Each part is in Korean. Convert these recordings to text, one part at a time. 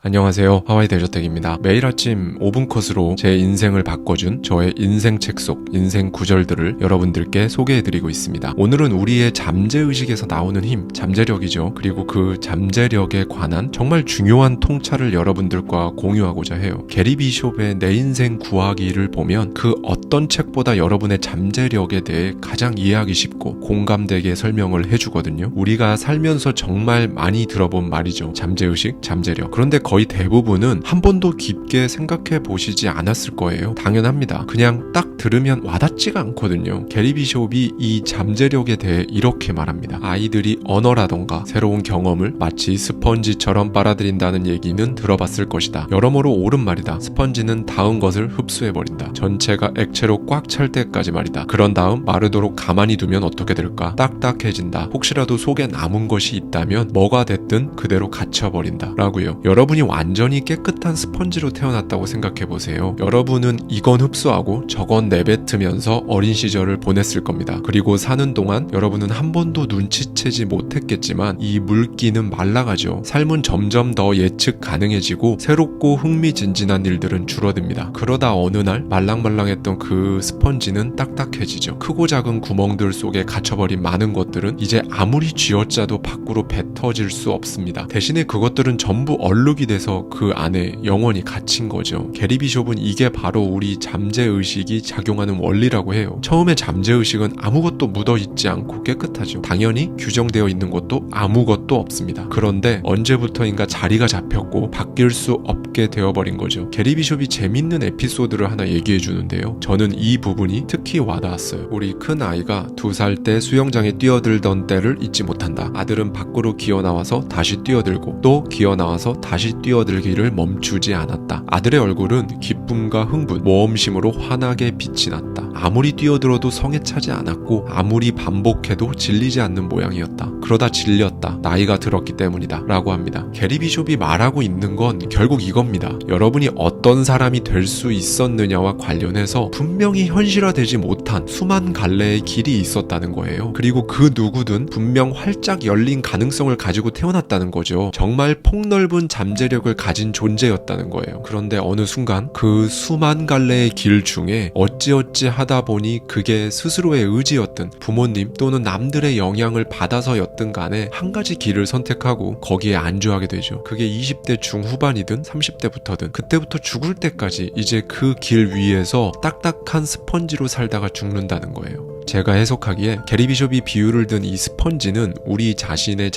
안녕하세요, 하와이 대저택입니다. 매일 아침 5분 컷으로 제 인생을 바꿔준 저의 인생 책 속 인생 구절들을 여러분들께 소개해드리고 있습니다. 오늘은 우리의 잠재의식에서 나오는 힘, 잠재력이죠. 그리고 그 잠재력에 관한 정말 중요한 통찰을 여러분들과 공유하고자 해요. 게리 비숍의 내 인생 구하기를 보면 그 어떤 책보다 여러분의 잠재력에 대해 가장 이해하기 쉽고 공감되게 설명을 해주거든요. 우리가 살면서 정말 많이 들어본 말이죠. 잠재의식, 잠재력. 그런데 거의 대부분은 한 번도 깊게 생각해 보시지 않았을 거예요. 당연합니다. 그냥 딱 들으면 와닿지가 않거든요. 게리 비숍이 이 잠재력에 대해 이렇게 말합니다. 아이들이 언어라던가 새로운 경험을 마치 스펀지처럼 빨아들인다는 얘기는 들어봤을 것이다. 여러모로 옳은 말이다. 스펀지는 닿은 것을 흡수해버린다. 전체가 액체로 꽉 찰 때까지 말이다. 그런 다음 마르도록 가만히 두면 어떻게 될까? 딱딱해진다. 혹시라도 속에 남은 것이 있다면 뭐가 됐든 그대로 갇혀버린다. 라고요. 여러분이 완전히 깨끗한 스펀지로 태어났다고 생각해보세요. 여러분은 이건 흡수하고 저건 내뱉으면서 어린 시절을 보냈을 겁니다. 그리고 사는 동안 여러분은 한 번도 눈치채지 못했겠지만 이 물기는 말라가죠. 삶은 점점 더 예측 가능해지고 새롭고 흥미진진한 일들은 줄어듭니다. 그러다 어느 날 말랑말랑했던 그 스펀지는 딱딱해지죠. 크고 작은 구멍들 속에 갇혀버린 많은 것들은 이제 아무리 쥐어짜도 밖으로 뱉어질 수 없습니다. 대신에 그것들은 전부 얼룩이 돼서 그 안에 영원히 갇힌 거죠. 게리 비숍은 이게 바로 우리 잠재의식이 작용하는 원리라고 해요. 처음에 잠재의식은 아무것도 묻어있지 않고 깨끗하죠. 당연히 규정되어 있는 것도 아무것도 없습니다. 그런데 언제부터인가 자리가 잡혔고 바뀔 수 없게 되어버린 거죠. 게리 비숍이 재밌는 에피소드를 하나 얘기해 주는데요. 저는 이 부분이 특히 와닿았어요. 우리 큰 아이가 2살 때 수영장에 뛰어들던 때를 잊지 못한다. 아들은 밖으로 기어나와서 다시 뛰어들고 또 기어나와서 다시 뛰어들기를 멈추지 않았다. 아들의 얼굴은 기쁨과 흥분, 모험심으로 환하게 빛이 났다. 아무리 뛰어들어도 성에 차지 않았고 아무리 반복해도 질리지 않는 모양이었다. 그러다 질렸다. 나이가 들었기 때문이다. 라고 합니다. 게리 비숍이 말하고 있는 건 결국 이겁니다. 여러분이 어떤 사람이 될 수 있었느냐와 관련해서 분명히 현실화되지 못한 수만 갈래의 길이 있었다는 거예요. 그리고 그 누구든 분명 활짝 열린 가능성을 가지고 태어났다는 거죠. 정말 폭넓은 잠재력을 가진 존재였다는 거예요. 그런데 어느 순간 그 수만 갈래의 길 중에 어찌어찌 하다 보니 그게 스스로의 의지였든 부모님 또는 남들의 영향을 받아서였든 간에 한 가지 길을 선택하고 거기에 안주하게 되죠. 그게 20대 중후반이든 30대부터든 그때부터 죽을 때까지 이제 그 길 위에서 딱딱한 스펀지로 살다가 죽는다는 거예요. 제가 해석하기에 게리 비숍이 비유를 든 이 스펀지는 우리 자신의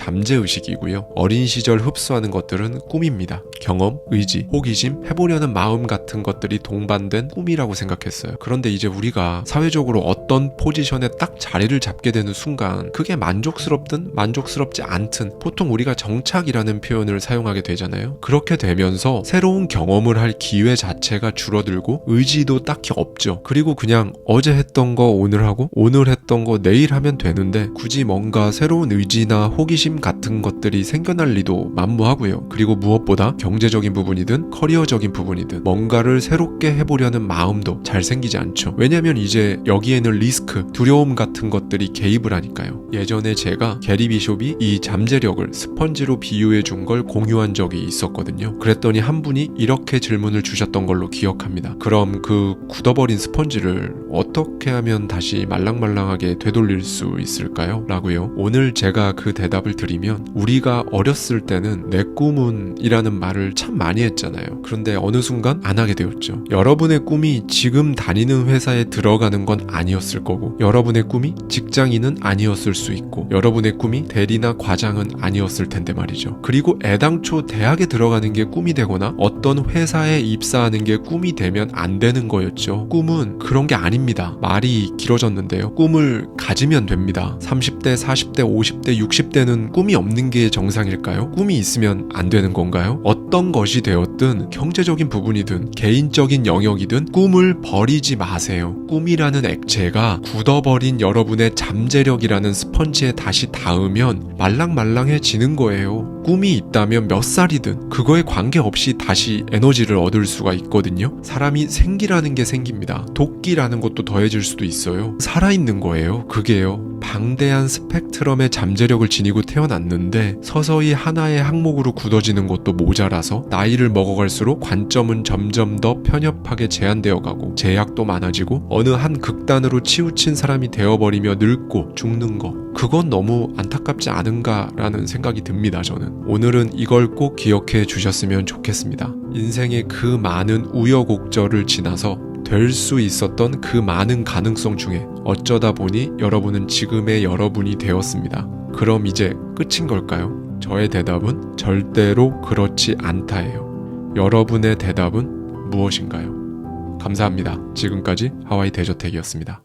잠재의식이고요. 어린 시절 흡수하는 것들은 꿈입니다. 경험, 의지, 호기심, 해보려는 마음 같은 것들이 동반된 꿈이라고 생각했어요. 그런데 이제 우리가 사회적으로 어떤 포지션에 딱 자리를 잡게 되는 순간 그게 만족스럽든 만족스럽지 않든 보통 우리가 정착이라는 표현을 사용하게 되잖아요. 그렇게 되면서 새로운 경험을 할 기회 자체가 줄어들고 의지도 딱히 없죠. 그리고 그냥 어제 했던 거 오늘 하고 오늘 했던 거 내일 하면 되는데 굳이 뭔가 새로운 의지나 호기심 같은 것들이 생겨날 리도 만무하고요. 그리고 무엇보다 경제적인 부분이든 커리어적인 부분이든 뭔가를 새롭게 해보려는 마음도 잘 생기지 않죠. 왜냐면 이제 여기에는 리스크, 두려움 같은 것들이 개입을 하니까요. 예전에 제가 게리 비숍이 이 잠재력을 스펀지로 비유해 준 걸 공유한 적이 있었거든요. 그랬더니 한 분이 이렇게 질문을 주셨던 걸로 기억합니다. 그럼 그 굳어버린 스펀지를 어떻게 하면 다시 말랑말랑하게 되돌릴 수 있을까요? 라고요. 오늘 제가 그 대답을 드리면 우리가 어렸을 때는 내 꿈은 이라는 말을 참 많이 했잖아요. 그런데 어느 순간 안 하게 되었죠. 여러분의 꿈이 지금 다니는 회사에 들어가는 건 아니었을 거고 여러분의 꿈이 직장인은 아니었을 수 있고 여러분의 꿈이 대리나 과장은 아니었을 텐데 말이죠. 그리고 애당초 대학에 들어가는 게 꿈이 되거나 어떤 회사에 입사하는 게 꿈이 되면 안 되는 거였죠. 꿈은 그런 게 아닙니다. 말이 길어졌는데요. 꿈을 가지면 됩니다. 30대, 40대, 50대, 60대는 꿈이 없는 게 정상일까요? 꿈이 있으면 안 되는 건가요? 어떤 것이 되었든 경제적인 부분이든 개인적인 영역이든 꿈을 버리지 마세요. 꿈이라는 액체가 굳어버린 여러분의 잠재력이라는 스펀지에 다시 닿으면 말랑말랑해지는 거예요. 꿈이 있다면 몇 살이든 그거에 관계없이 다시 에너지를 얻을 수가 있거든요. 사람이 생기라는 게 생깁니다. 도끼라는 것도 더해질 수도 있어요. 사람 살아있는 거예요. 그게요. 방대한 스펙트럼의 잠재력을 지니고 태어났는데 서서히 하나의 항목으로 굳어지는 것도 모자라서 나이를 먹어갈수록 관점은 점점 더 편협하게 제한되어 가고 제약도 많아지고 어느 한 극단으로 치우친 사람이 되어버리며 늙고 죽는 거, 그건 너무 안타깝지 않은가라는 생각이 듭니다. 저는 오늘은 이걸 꼭 기억해 주셨으면 좋겠습니다. 인생의 그 많은 우여곡절을 지나서 될 수 있었던 그 많은 가능성 중에 어쩌다 보니 여러분은 지금의 여러분이 되었습니다. 그럼 이제 끝인 걸까요? 저의 대답은 절대로 그렇지 않다예요. 여러분의 대답은 무엇인가요? 감사합니다. 지금까지 하와이 대저택이었습니다.